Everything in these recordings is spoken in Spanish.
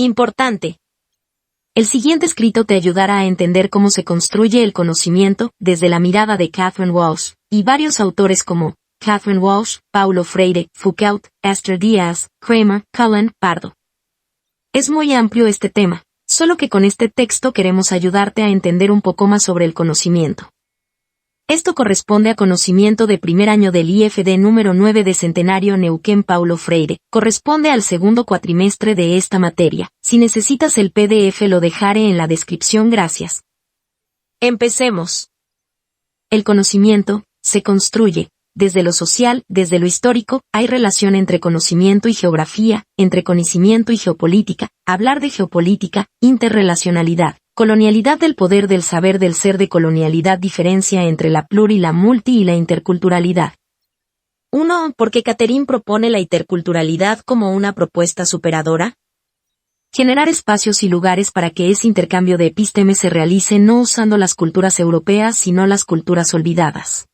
Importante. El siguiente escrito te ayudará a entender cómo se construye el conocimiento desde la mirada de Catherine Walsh y varios autores como Catherine Walsh, Paulo Freire, Foucault, Esther Díaz, Kramer, Cullen, Pardo. Es muy amplio este tema, solo que con este texto queremos ayudarte a entender un poco más sobre el conocimiento. Esto corresponde a conocimiento de primer año del IFD número 9 de Centenario Neuquén Paulo Freire, corresponde al segundo cuatrimestre de esta materia. Si necesitas el PDF lo dejaré en la descripción, gracias. Empecemos. El conocimiento se construye. Desde lo social, desde lo histórico, hay relación entre conocimiento y geografía, entre conocimiento y geopolítica, hablar de geopolítica, interrelacionalidad, colonialidad del poder del saber del ser de colonialidad diferencia entre la pluri, la multi y la interculturalidad. 1. ¿Por qué Catherine propone la interculturalidad como una propuesta superadora? Generar espacios y lugares para que ese intercambio de epístemes se realice no usando las culturas europeas sino las culturas olvidadas.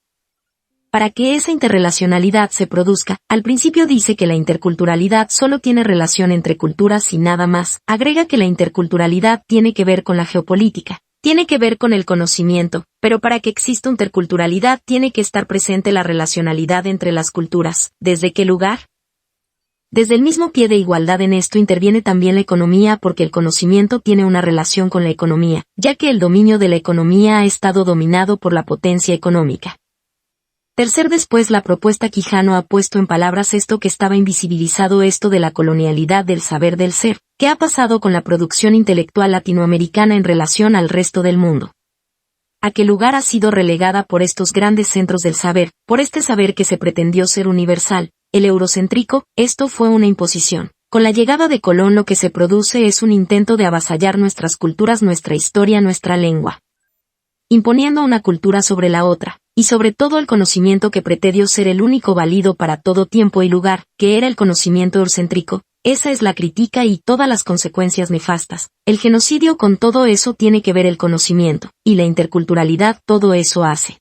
Para que esa interrelacionalidad se produzca, al principio dice que la interculturalidad solo tiene relación entre culturas y nada más. Agrega que la interculturalidad tiene que ver con la geopolítica, tiene que ver con el conocimiento, pero para que exista interculturalidad tiene que estar presente la relacionalidad entre las culturas. ¿Desde qué lugar? Desde el mismo pie de igualdad. En esto interviene también la economía porque el conocimiento tiene una relación con la economía, ya que el dominio de la economía ha estado dominado por la potencia económica. Tercer, después la propuesta Quijano ha puesto en palabras esto que estaba invisibilizado, esto de la colonialidad del saber del ser, ¿qué ha pasado con la producción intelectual latinoamericana en relación al resto del mundo? ¿A qué lugar ha sido relegada por estos grandes centros del saber, por este saber que se pretendió ser universal, el eurocéntrico? Esto fue una imposición. Con la llegada de Colón lo que se produce es un intento de avasallar nuestras culturas, nuestra historia, nuestra lengua, imponiendo una cultura sobre la otra, y sobre todo el conocimiento que pretendió ser el único válido para todo tiempo y lugar, que era el conocimiento eurocéntrico. Esa es la crítica y todas las consecuencias nefastas. El genocidio, con todo eso tiene que ver el conocimiento, y la interculturalidad todo eso hace.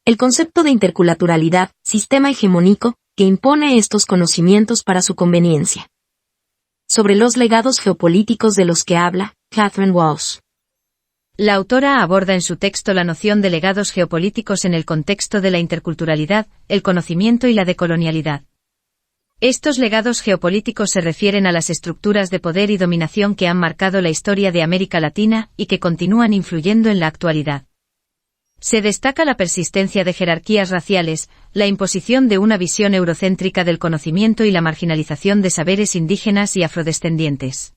El concepto de interculturalidad, sistema hegemónico, que impone estos conocimientos para su conveniencia. Sobre los legados geopolíticos de los que habla Catherine Walsh. La autora aborda en su texto la noción de legados geopolíticos en el contexto de la interculturalidad, el conocimiento y la decolonialidad. Estos legados geopolíticos se refieren a las estructuras de poder y dominación que han marcado la historia de América Latina y que continúan influyendo en la actualidad. Se destaca la persistencia de jerarquías raciales, la imposición de una visión eurocéntrica del conocimiento y la marginalización de saberes indígenas y afrodescendientes.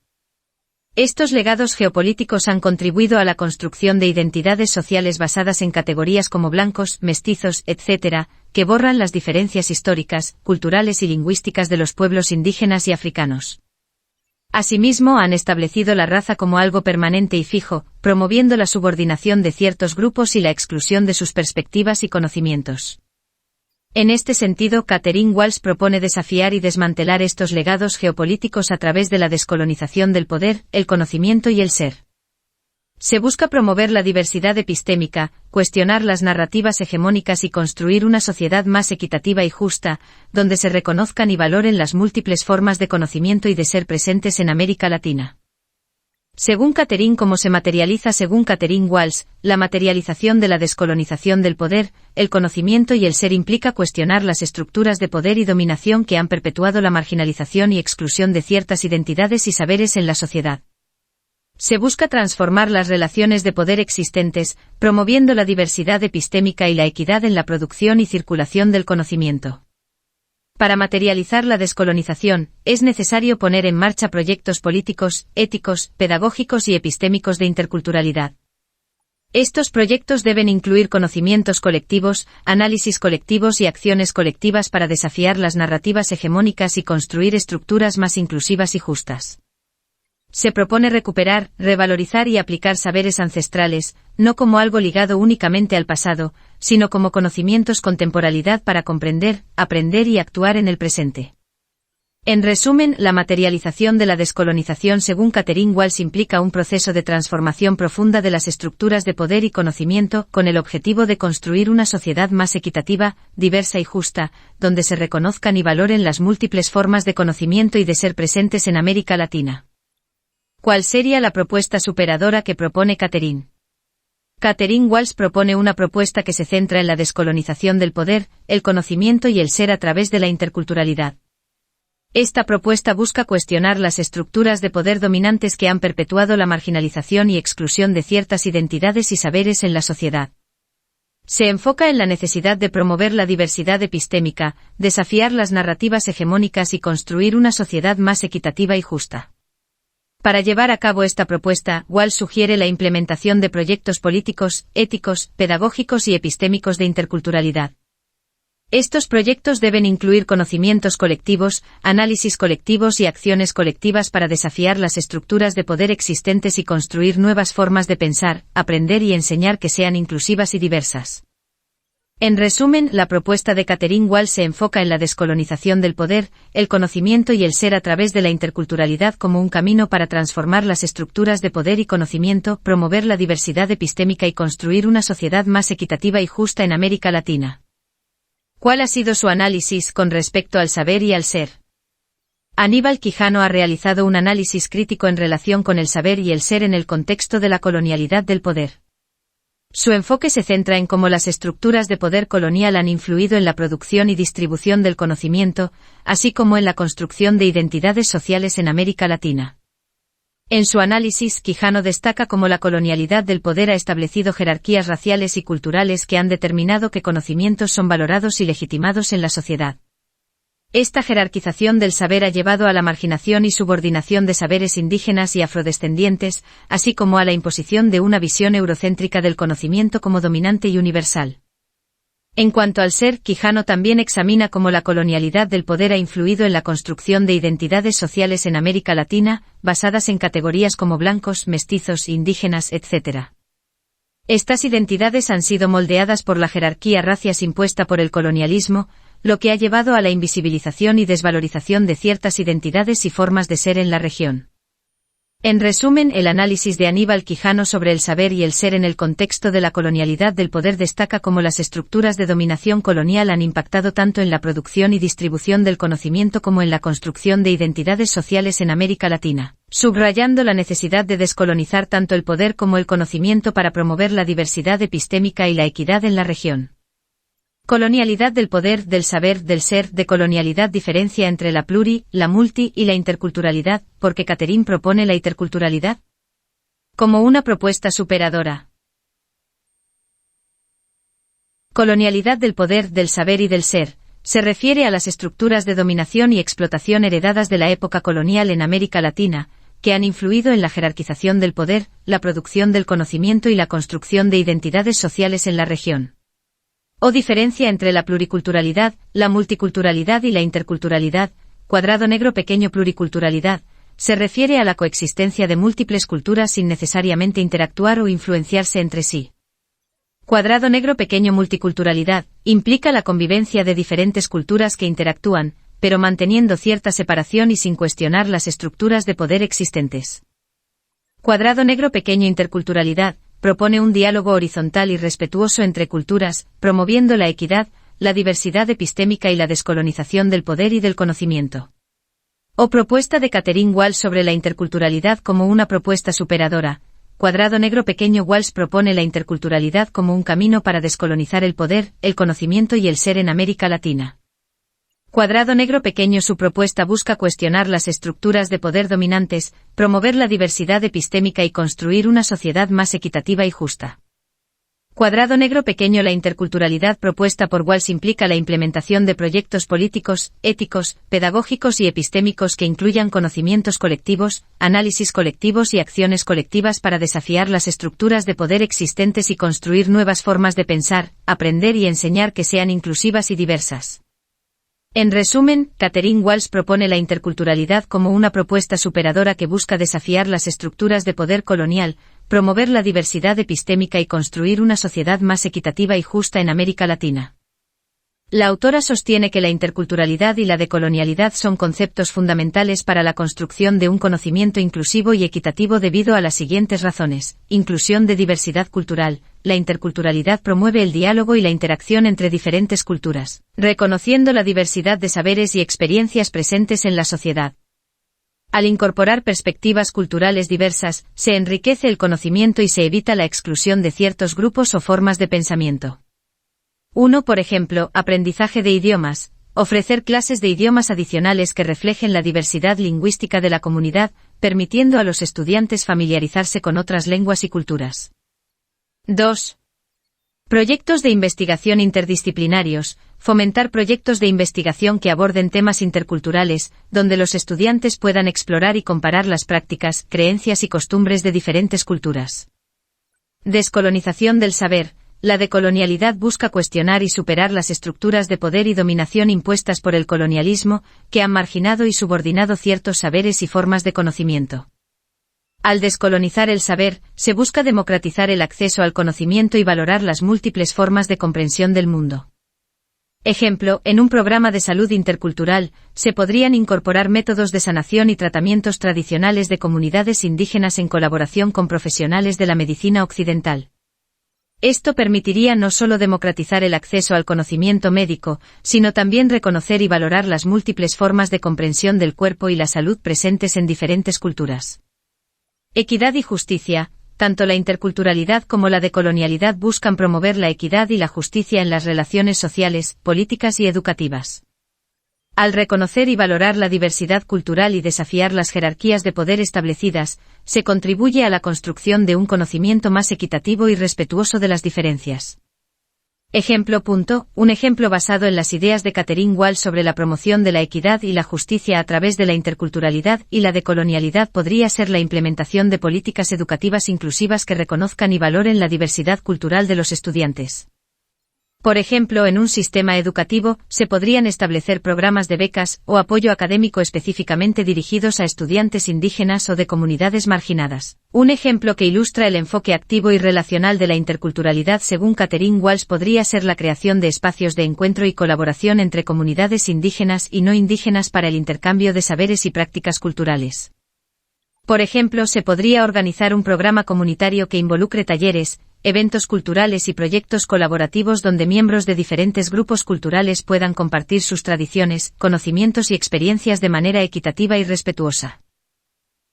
Estos legados geopolíticos han contribuido a la construcción de identidades sociales basadas en categorías como blancos, mestizos, etc., que borran las diferencias históricas, culturales y lingüísticas de los pueblos indígenas y africanos. Asimismo, han establecido la raza como algo permanente y fijo, promoviendo la subordinación de ciertos grupos y la exclusión de sus perspectivas y conocimientos. En este sentido, Catherine Walsh propone desafiar y desmantelar estos legados geopolíticos a través de la descolonización del poder, el conocimiento y el ser. Se busca promover la diversidad epistémica, cuestionar las narrativas hegemónicas y construir una sociedad más equitativa y justa, donde se reconozcan y valoren las múltiples formas de conocimiento y de ser presentes en América Latina. Según Catherine, como se materializa según Catherine Walsh, la materialización de la descolonización del poder, el conocimiento y el ser implica cuestionar las estructuras de poder y dominación que han perpetuado la marginalización y exclusión de ciertas identidades y saberes en la sociedad. Se busca transformar las relaciones de poder existentes, promoviendo la diversidad epistémica y la equidad en la producción y circulación del conocimiento. Para materializar la descolonización, es necesario poner en marcha proyectos políticos, éticos, pedagógicos y epistémicos de interculturalidad. Estos proyectos deben incluir conocimientos colectivos, análisis colectivos y acciones colectivas para desafiar las narrativas hegemónicas y construir estructuras más inclusivas y justas. Se propone recuperar, revalorizar y aplicar saberes ancestrales, no como algo ligado únicamente al pasado, sino como conocimientos con temporalidad para comprender, aprender y actuar en el presente. En resumen, la materialización de la descolonización según Catherine Walsh implica un proceso de transformación profunda de las estructuras de poder y conocimiento con el objetivo de construir una sociedad más equitativa, diversa y justa, donde se reconozcan y valoren las múltiples formas de conocimiento y de ser presentes en América Latina. ¿Cuál sería la propuesta superadora que propone Catherine? Catherine Walsh propone una propuesta que se centra en la descolonización del poder, el conocimiento y el ser a través de la interculturalidad. Esta propuesta busca cuestionar las estructuras de poder dominantes que han perpetuado la marginalización y exclusión de ciertas identidades y saberes en la sociedad. Se enfoca en la necesidad de promover la diversidad epistémica, desafiar las narrativas hegemónicas y construir una sociedad más equitativa y justa. Para llevar a cabo esta propuesta, Walsh sugiere la implementación de proyectos políticos, éticos, pedagógicos y epistémicos de interculturalidad. Estos proyectos deben incluir conocimientos colectivos, análisis colectivos y acciones colectivas para desafiar las estructuras de poder existentes y construir nuevas formas de pensar, aprender y enseñar que sean inclusivas y diversas. En resumen, la propuesta de Catherine Walsh se enfoca en la descolonización del poder, el conocimiento y el ser a través de la interculturalidad como un camino para transformar las estructuras de poder y conocimiento, promover la diversidad epistémica y construir una sociedad más equitativa y justa en América Latina. ¿Cuál ha sido su análisis con respecto al saber y al ser? Aníbal Quijano ha realizado un análisis crítico en relación con el saber y el ser en el contexto de la colonialidad del poder. Su enfoque se centra en cómo las estructuras de poder colonial han influido en la producción y distribución del conocimiento, así como en la construcción de identidades sociales en América Latina. En su análisis, Quijano destaca cómo la colonialidad del poder ha establecido jerarquías raciales y culturales que han determinado qué conocimientos son valorados y legitimados en la sociedad. Esta jerarquización del saber ha llevado a la marginación y subordinación de saberes indígenas y afrodescendientes, así como a la imposición de una visión eurocéntrica del conocimiento como dominante y universal. En cuanto al ser, Quijano también examina cómo la colonialidad del poder ha influido en la construcción de identidades sociales en América Latina, basadas en categorías como blancos, mestizos, indígenas, etc. Estas identidades han sido moldeadas por la jerarquía racias impuesta por el colonialismo, lo que ha llevado a la invisibilización y desvalorización de ciertas identidades y formas de ser en la región. En resumen, el análisis de Aníbal Quijano sobre el saber y el ser en el contexto de la colonialidad del poder destaca cómo las estructuras de dominación colonial han impactado tanto en la producción y distribución del conocimiento como en la construcción de identidades sociales en América Latina, subrayando la necesidad de descolonizar tanto el poder como el conocimiento para promover la diversidad epistémica y la equidad en la región. Colonialidad del poder, del saber, del ser. De colonialidad diferencia entre la pluri, la multi y la interculturalidad, porque Catherine propone la interculturalidad como una propuesta superadora. Colonialidad del poder, del saber y del ser, se refiere a las estructuras de dominación y explotación heredadas de la época colonial en América Latina, que han influido en la jerarquización del poder, la producción del conocimiento y la construcción de identidades sociales en la región. O diferencia entre la pluriculturalidad, la multiculturalidad y la interculturalidad, cuadrado negro pequeño. Pluriculturalidad, se refiere a la coexistencia de múltiples culturas sin necesariamente interactuar o influenciarse entre sí. Cuadrado negro pequeño. Multiculturalidad, implica la convivencia de diferentes culturas que interactúan, pero manteniendo cierta separación y sin cuestionar las estructuras de poder existentes. Cuadrado negro pequeño. Interculturalidad, propone un diálogo horizontal y respetuoso entre culturas, promoviendo la equidad, la diversidad epistémica y la descolonización del poder y del conocimiento. O propuesta de Catherine Walsh sobre la interculturalidad como una propuesta superadora. Cuadrado negro pequeño. Walsh propone la interculturalidad como un camino para descolonizar el poder, el conocimiento y el ser en América Latina. Cuadrado negro pequeño. Su propuesta busca cuestionar las estructuras de poder dominantes, promover la diversidad epistémica y construir una sociedad más equitativa y justa. Cuadrado negro pequeño. La interculturalidad propuesta por Walsh implica la implementación de proyectos políticos, éticos, pedagógicos y epistémicos que incluyan conocimientos colectivos, análisis colectivos y acciones colectivas para desafiar las estructuras de poder existentes y construir nuevas formas de pensar, aprender y enseñar que sean inclusivas y diversas. En resumen, Catherine Walsh propone la interculturalidad como una propuesta superadora que busca desafiar las estructuras de poder colonial, promover la diversidad epistémica y construir una sociedad más equitativa y justa en América Latina. La autora sostiene que la interculturalidad y la decolonialidad son conceptos fundamentales para la construcción de un conocimiento inclusivo y equitativo debido a las siguientes razones: inclusión de diversidad cultural. La interculturalidad promueve el diálogo y la interacción entre diferentes culturas, reconociendo la diversidad de saberes y experiencias presentes en la sociedad. Al incorporar perspectivas culturales diversas, se enriquece el conocimiento y se evita la exclusión de ciertos grupos o formas de pensamiento. 1. Por ejemplo, aprendizaje de idiomas. Ofrecer clases de idiomas adicionales que reflejen la diversidad lingüística de la comunidad, permitiendo a los estudiantes familiarizarse con otras lenguas y culturas. 2. Proyectos de investigación interdisciplinarios. Fomentar proyectos de investigación que aborden temas interculturales, donde los estudiantes puedan explorar y comparar las prácticas, creencias y costumbres de diferentes culturas. Descolonización del saber. La decolonialidad busca cuestionar y superar las estructuras de poder y dominación impuestas por el colonialismo, que han marginado y subordinado ciertos saberes y formas de conocimiento. Al descolonizar el saber, se busca democratizar el acceso al conocimiento y valorar las múltiples formas de comprensión del mundo. Ejemplo, en un programa de salud intercultural, se podrían incorporar métodos de sanación y tratamientos tradicionales de comunidades indígenas en colaboración con profesionales de la medicina occidental. Esto permitiría no solo democratizar el acceso al conocimiento médico, sino también reconocer y valorar las múltiples formas de comprensión del cuerpo y la salud presentes en diferentes culturas. Equidad y justicia. Tanto la interculturalidad como la decolonialidad buscan promover la equidad y la justicia en las relaciones sociales, políticas y educativas. Al reconocer y valorar la diversidad cultural y desafiar las jerarquías de poder establecidas, se contribuye a la construcción de un conocimiento más equitativo y respetuoso de las diferencias. Ejemplo. Un ejemplo basado en las ideas de Catherine Wall sobre la promoción de la equidad y la justicia a través de la interculturalidad y la decolonialidad podría ser la implementación de políticas educativas inclusivas que reconozcan y valoren la diversidad cultural de los estudiantes. Por ejemplo, en un sistema educativo, se podrían establecer programas de becas o apoyo académico específicamente dirigidos a estudiantes indígenas o de comunidades marginadas. Un ejemplo que ilustra el enfoque activo y relacional de la interculturalidad según Catherine Walsh podría ser la creación de espacios de encuentro y colaboración entre comunidades indígenas y no indígenas para el intercambio de saberes y prácticas culturales. Por ejemplo, se podría organizar un programa comunitario que involucre talleres, eventos culturales y proyectos colaborativos donde miembros de diferentes grupos culturales puedan compartir sus tradiciones, conocimientos y experiencias de manera equitativa y respetuosa.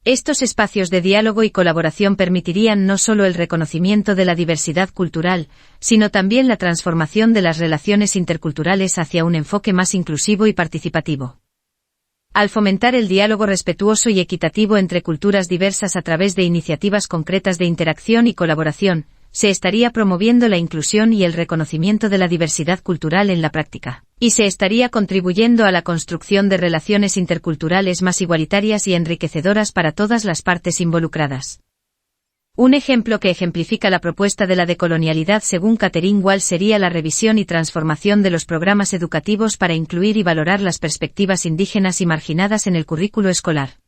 Estos espacios de diálogo y colaboración permitirían no solo el reconocimiento de la diversidad cultural, sino también la transformación de las relaciones interculturales hacia un enfoque más inclusivo y participativo. Al fomentar el diálogo respetuoso y equitativo entre culturas diversas a través de iniciativas concretas de interacción y colaboración, se estaría promoviendo la inclusión y el reconocimiento de la diversidad cultural en la práctica, y se estaría contribuyendo a la construcción de relaciones interculturales más igualitarias y enriquecedoras para todas las partes involucradas. Un ejemplo que ejemplifica la propuesta de la decolonialidad según Catherine Wall sería la revisión y transformación de los programas educativos para incluir y valorar las perspectivas indígenas y marginadas en el currículo escolar.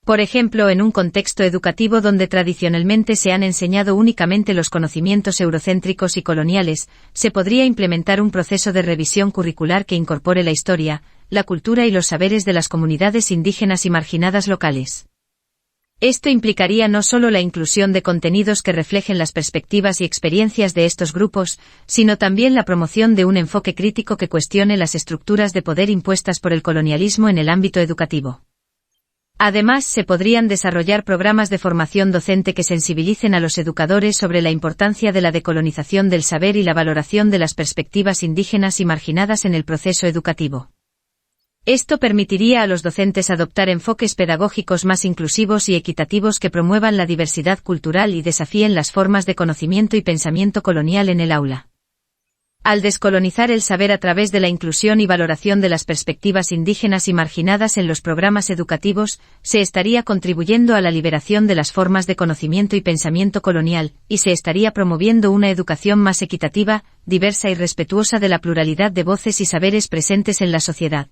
Por ejemplo, en un contexto educativo donde tradicionalmente se han enseñado únicamente los conocimientos eurocéntricos y coloniales, se podría implementar un proceso de revisión curricular que incorpore la historia, la cultura y los saberes de las comunidades indígenas y marginadas locales. Esto implicaría no solo la inclusión de contenidos que reflejen las perspectivas y experiencias de estos grupos, sino también la promoción de un enfoque crítico que cuestione las estructuras de poder impuestas por el colonialismo en el ámbito educativo. Además, se podrían desarrollar programas de formación docente que sensibilicen a los educadores sobre la importancia de la decolonización del saber y la valoración de las perspectivas indígenas y marginadas en el proceso educativo. Esto permitiría a los docentes adoptar enfoques pedagógicos más inclusivos y equitativos que promuevan la diversidad cultural y desafíen las formas de conocimiento y pensamiento colonial en el aula. Al descolonizar el saber a través de la inclusión y valoración de las perspectivas indígenas y marginadas en los programas educativos, se estaría contribuyendo a la liberación de las formas de conocimiento y pensamiento colonial, y se estaría promoviendo una educación más equitativa, diversa y respetuosa de la pluralidad de voces y saberes presentes en la sociedad.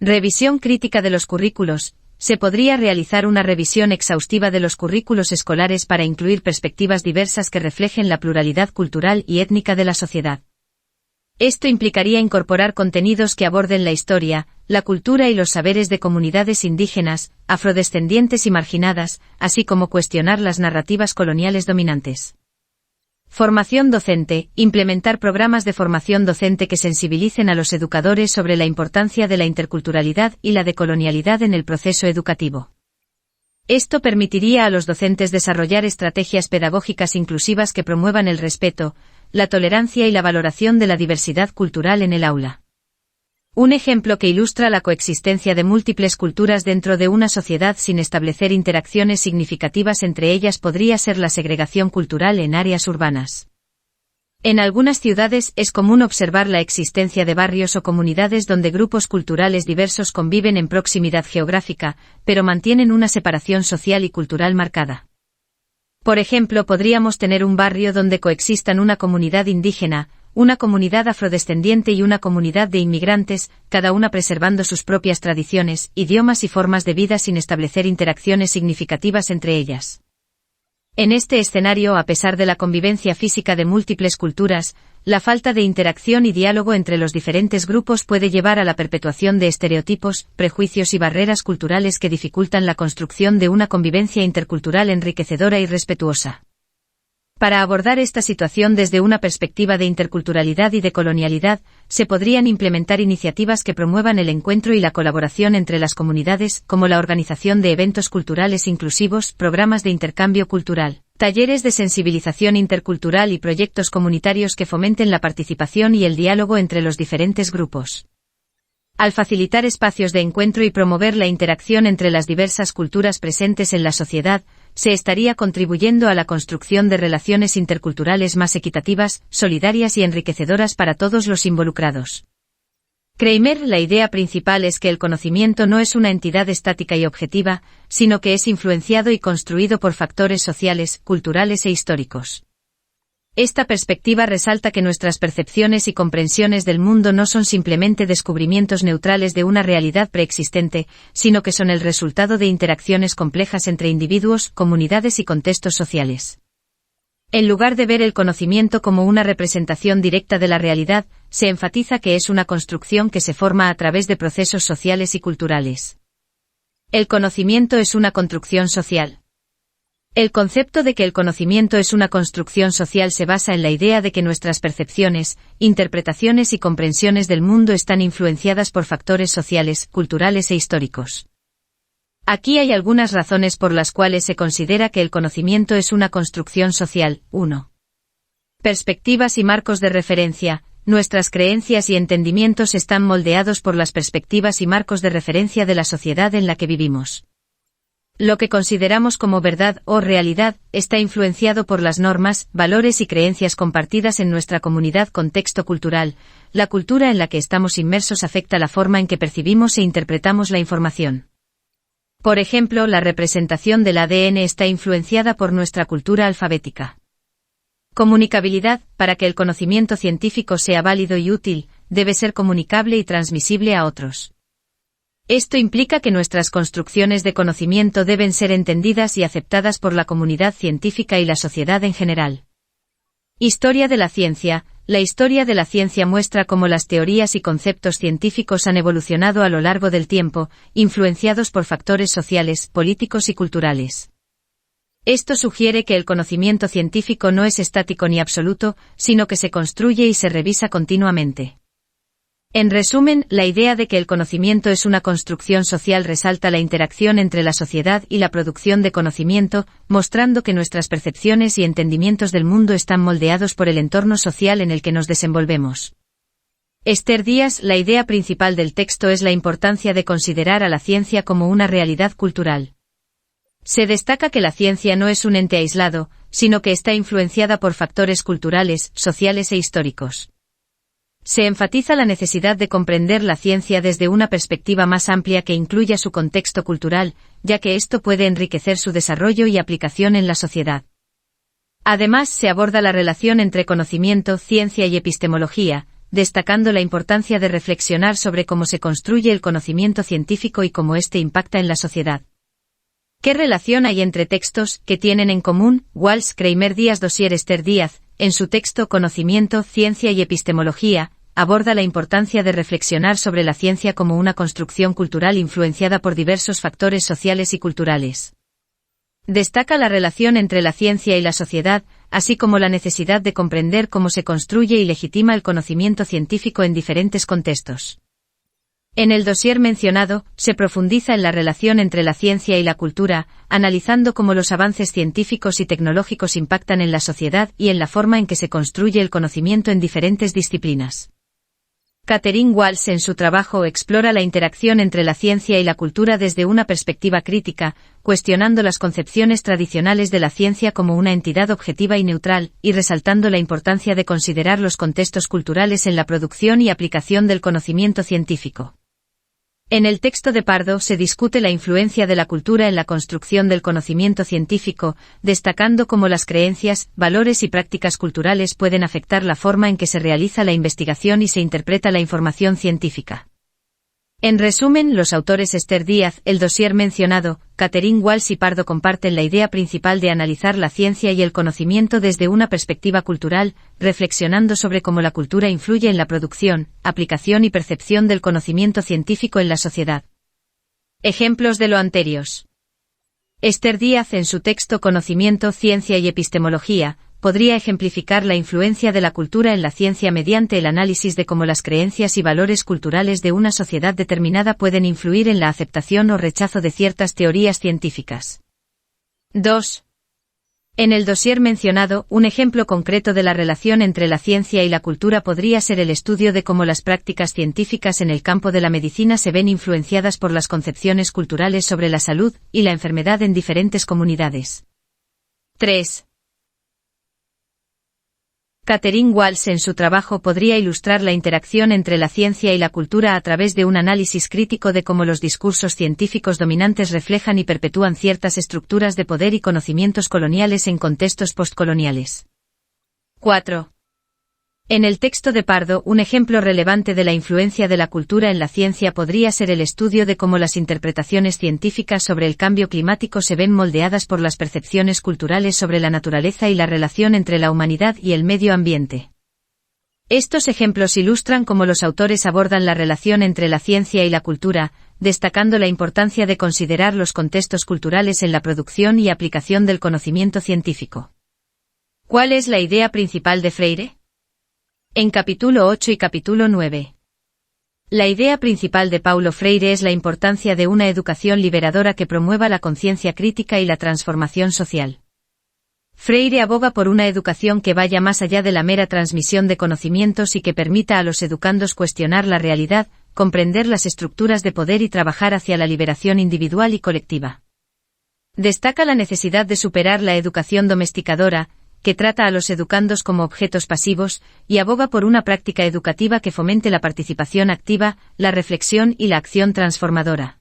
Revisión crítica de los currículos. Se podría realizar una revisión exhaustiva de los currículos escolares para incluir perspectivas diversas que reflejen la pluralidad cultural y étnica de la sociedad. Esto implicaría incorporar contenidos que aborden la historia, la cultura y los saberes de comunidades indígenas, afrodescendientes y marginadas, así como cuestionar las narrativas coloniales dominantes. Formación docente. Implementar programas de formación docente que sensibilicen a los educadores sobre la importancia de la interculturalidad y la decolonialidad en el proceso educativo. Esto permitiría a los docentes desarrollar estrategias pedagógicas inclusivas que promuevan el respeto, la tolerancia y la valoración de la diversidad cultural en el aula. Un ejemplo que ilustra la coexistencia de múltiples culturas dentro de una sociedad sin establecer interacciones significativas entre ellas podría ser la segregación cultural en áreas urbanas. En algunas ciudades es común observar la existencia de barrios o comunidades donde grupos culturales diversos conviven en proximidad geográfica, pero mantienen una separación social y cultural marcada. Por ejemplo, podríamos tener un barrio donde coexistan una comunidad indígena, una comunidad afrodescendiente y una comunidad de inmigrantes, cada una preservando sus propias tradiciones, idiomas y formas de vida sin establecer interacciones significativas entre ellas. En este escenario, a pesar de la convivencia física de múltiples culturas, la falta de interacción y diálogo entre los diferentes grupos puede llevar a la perpetuación de estereotipos, prejuicios y barreras culturales que dificultan la construcción de una convivencia intercultural enriquecedora y respetuosa. Para abordar esta situación desde una perspectiva de interculturalidad y decolonialidad, se podrían implementar iniciativas que promuevan el encuentro y la colaboración entre las comunidades, como la organización de eventos culturales inclusivos, programas de intercambio cultural, talleres de sensibilización intercultural y proyectos comunitarios que fomenten la participación y el diálogo entre los diferentes grupos. Al facilitar espacios de encuentro y promover la interacción entre las diversas culturas presentes en la sociedad, se estaría contribuyendo a la construcción de relaciones interculturales más equitativas, solidarias y enriquecedoras para todos los involucrados. Kramer, la idea principal es que el conocimiento no es una entidad estática y objetiva, sino que es influenciado y construido por factores sociales, culturales e históricos. Esta perspectiva resalta que nuestras percepciones y comprensiones del mundo no son simplemente descubrimientos neutrales de una realidad preexistente, sino que son el resultado de interacciones complejas entre individuos, comunidades y contextos sociales. En lugar de ver el conocimiento como una representación directa de la realidad, se enfatiza que es una construcción que se forma a través de procesos sociales y culturales. El conocimiento es una construcción social. El concepto de que el conocimiento es una construcción social se basa en la idea de que nuestras percepciones, interpretaciones y comprensiones del mundo están influenciadas por factores sociales, culturales e históricos. Aquí hay algunas razones por las cuales se considera que el conocimiento es una construcción social. 1. Perspectivas y marcos de referencia. Nuestras creencias y entendimientos están moldeados por las perspectivas y marcos de referencia de la sociedad en la que vivimos. Lo que consideramos como verdad o realidad está influenciado por las normas, valores y creencias compartidas en nuestra comunidad. Contexto cultural. La cultura en la que estamos inmersos afecta la forma en que percibimos e interpretamos la información. Por ejemplo, la representación del ADN está influenciada por nuestra cultura alfabética. Comunicabilidad. Para que el conocimiento científico sea válido y útil, debe ser comunicable y transmisible a otros. Esto implica que nuestras construcciones de conocimiento deben ser entendidas y aceptadas por la comunidad científica y la sociedad en general. Historia de la ciencia. La historia de la ciencia muestra cómo las teorías y conceptos científicos han evolucionado a lo largo del tiempo, influenciados por factores sociales, políticos y culturales. Esto sugiere que el conocimiento científico no es estático ni absoluto, sino que se construye y se revisa continuamente. En resumen, la idea de que el conocimiento es una construcción social resalta la interacción entre la sociedad y la producción de conocimiento, mostrando que nuestras percepciones y entendimientos del mundo están moldeados por el entorno social en el que nos desenvolvemos. Esther Díaz, la idea principal del texto es la importancia de considerar a la ciencia como una realidad cultural. Se destaca que la ciencia no es un ente aislado, sino que está influenciada por factores culturales, sociales e históricos. Se enfatiza la necesidad de comprender la ciencia desde una perspectiva más amplia que incluya su contexto cultural, ya que esto puede enriquecer su desarrollo y aplicación en la sociedad. Además, se aborda la relación entre conocimiento, ciencia y epistemología, destacando la importancia de reflexionar sobre cómo se construye el conocimiento científico y cómo éste impacta en la sociedad. ¿Qué relación hay entre textos que tienen en común? Walsh, Kramer, Díaz, Dossier. Esther Díaz, en su texto Conocimiento, Ciencia y Epistemología, aborda la importancia de reflexionar sobre la ciencia como una construcción cultural influenciada por diversos factores sociales y culturales. Destaca la relación entre la ciencia y la sociedad, así como la necesidad de comprender cómo se construye y legitima el conocimiento científico en diferentes contextos. En el dossier mencionado, se profundiza en la relación entre la ciencia y la cultura, analizando cómo los avances científicos y tecnológicos impactan en la sociedad y en la forma en que se construye el conocimiento en diferentes disciplinas. Katherine Walsh en su trabajo explora la interacción entre la ciencia y la cultura desde una perspectiva crítica, cuestionando las concepciones tradicionales de la ciencia como una entidad objetiva y neutral, y resaltando la importancia de considerar los contextos culturales en la producción y aplicación del conocimiento científico. En el texto de Pardo se discute la influencia de la cultura en la construcción del conocimiento científico, destacando cómo las creencias, valores y prácticas culturales pueden afectar la forma en que se realiza la investigación y se interpreta la información científica. En resumen, los autores Esther Díaz, el dossier mencionado, Katherine Walsh y Pardo comparten la idea principal de analizar la ciencia y el conocimiento desde una perspectiva cultural, reflexionando sobre cómo la cultura influye en la producción, aplicación y percepción del conocimiento científico en la sociedad. Ejemplos de lo anterior. Esther Díaz en su texto Conocimiento, Ciencia y Epistemología, podría ejemplificar la influencia de la cultura en la ciencia mediante el análisis de cómo las creencias y valores culturales de una sociedad determinada pueden influir en la aceptación o rechazo de ciertas teorías científicas. 2. En el dossier mencionado, un ejemplo concreto de la relación entre la ciencia y la cultura podría ser el estudio de cómo las prácticas científicas en el campo de la medicina se ven influenciadas por las concepciones culturales sobre la salud y la enfermedad en diferentes comunidades. 3. Katherine Walsh en su trabajo podría ilustrar la interacción entre la ciencia y la cultura a través de un análisis crítico de cómo los discursos científicos dominantes reflejan y perpetúan ciertas estructuras de poder y conocimientos coloniales en contextos postcoloniales. 4. En el texto de Pardo, un ejemplo relevante de la influencia de la cultura en la ciencia podría ser el estudio de cómo las interpretaciones científicas sobre el cambio climático se ven moldeadas por las percepciones culturales sobre la naturaleza y la relación entre la humanidad y el medio ambiente. Estos ejemplos ilustran cómo los autores abordan la relación entre la ciencia y la cultura, destacando la importancia de considerar los contextos culturales en la producción y aplicación del conocimiento científico. ¿Cuál es la idea principal de Freire? En capítulo 8 y capítulo 9. La idea principal de Paulo Freire es la importancia de una educación liberadora que promueva la conciencia crítica y la transformación social. Freire aboga por una educación que vaya más allá de la mera transmisión de conocimientos y que permita a los educandos cuestionar la realidad, comprender las estructuras de poder y trabajar hacia la liberación individual y colectiva. Destaca la necesidad de superar la educación domesticadora, que trata a los educandos como objetos pasivos, y aboga por una práctica educativa que fomente la participación activa, la reflexión y la acción transformadora.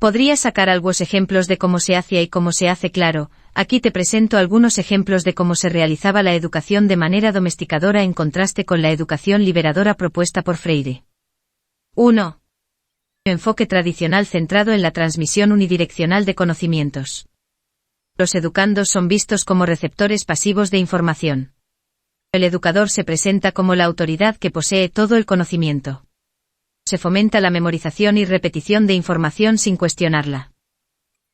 ¿Podrías sacar algunos ejemplos de cómo se hacía y cómo se hace? Claro, aquí te presento algunos ejemplos de cómo se realizaba la educación de manera domesticadora en contraste con la educación liberadora propuesta por Freire. 1. Enfoque tradicional centrado en la transmisión unidireccional de conocimientos. Los educandos son vistos como receptores pasivos de información. El educador se presenta como la autoridad que posee todo el conocimiento. Se fomenta la memorización y repetición de información sin cuestionarla.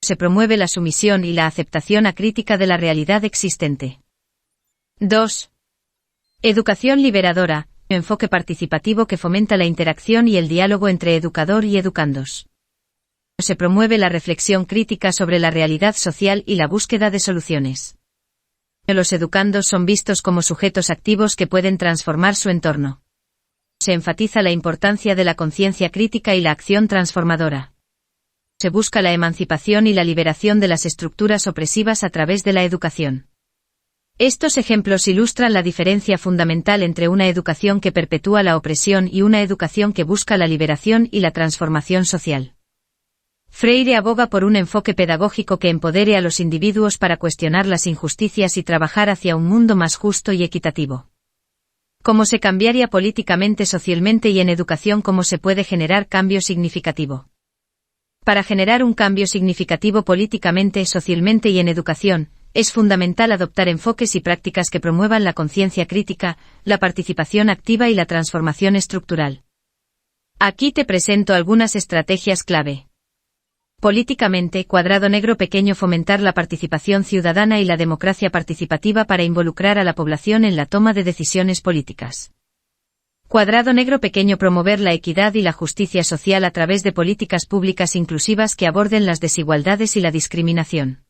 Se promueve la sumisión y la aceptación acrítica de la realidad existente. 2. Educación liberadora, enfoque participativo que fomenta la interacción y el diálogo entre educador y educandos. Se promueve la reflexión crítica sobre la realidad social y la búsqueda de soluciones. Los educandos son vistos como sujetos activos que pueden transformar su entorno. Se enfatiza la importancia de la conciencia crítica y la acción transformadora. Se busca la emancipación y la liberación de las estructuras opresivas a través de la educación. Estos ejemplos ilustran la diferencia fundamental entre una educación que perpetúa la opresión y una educación que busca la liberación y la transformación social. Freire aboga por un enfoque pedagógico que empodere a los individuos para cuestionar las injusticias y trabajar hacia un mundo más justo y equitativo. ¿Cómo se cambiaría políticamente, socialmente y en educación? ¿Cómo se puede generar cambio significativo? Para generar un cambio significativo políticamente, socialmente y en educación, es fundamental adoptar enfoques y prácticas que promuevan la conciencia crítica, la participación activa y la transformación estructural. Aquí te presento algunas estrategias clave. Políticamente, cuadrado negro pequeño fomentar la participación ciudadana y la democracia participativa para involucrar a la población en la toma de decisiones políticas. Cuadrado negro pequeño promover la equidad y la justicia social a través de políticas públicas inclusivas que aborden las desigualdades y la discriminación.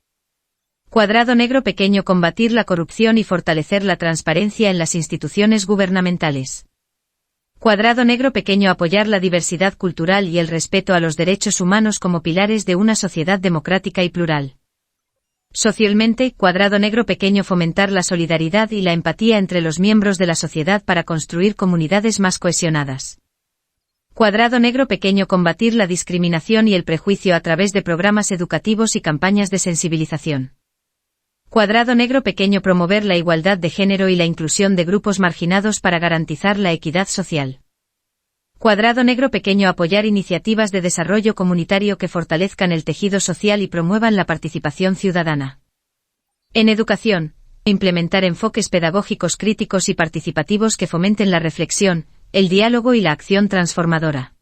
Cuadrado negro pequeño combatir la corrupción y fortalecer la transparencia en las instituciones gubernamentales. Cuadrado negro pequeño apoyar la diversidad cultural y el respeto a los derechos humanos como pilares de una sociedad democrática y plural. Socialmente, cuadrado negro pequeño fomentar la solidaridad y la empatía entre los miembros de la sociedad para construir comunidades más cohesionadas. Cuadrado negro pequeño combatir la discriminación y el prejuicio a través de programas educativos y campañas de sensibilización. Cuadrado negro pequeño promover la igualdad de género y la inclusión de grupos marginados para garantizar la equidad social. Cuadrado negro pequeño apoyar iniciativas de desarrollo comunitario que fortalezcan el tejido social y promuevan la participación ciudadana. En educación, implementar enfoques pedagógicos críticos y participativos que fomenten la reflexión, el diálogo y la acción transformadora.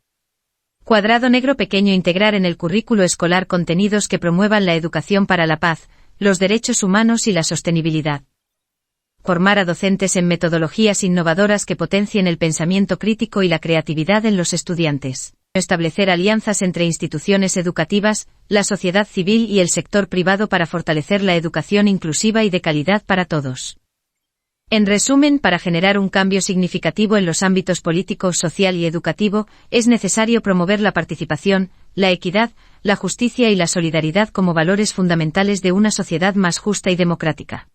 Cuadrado negro pequeño integrar en el currículo escolar contenidos que promuevan la educación para la paz, los derechos humanos y la sostenibilidad. Formar a docentes en metodologías innovadoras que potencien el pensamiento crítico y la creatividad en los estudiantes. Establecer alianzas entre instituciones educativas, la sociedad civil y el sector privado para fortalecer la educación inclusiva y de calidad para todos. En resumen, para generar un cambio significativo en los ámbitos político, social y educativo, es necesario promover la participación, la equidad, la justicia y la solidaridad como valores fundamentales de una sociedad más justa y democrática.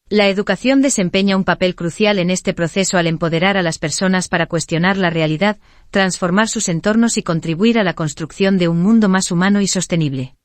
La educación desempeña un papel crucial en este proceso al empoderar a las personas para cuestionar la realidad, transformar sus entornos y contribuir a la construcción de un mundo más humano y sostenible.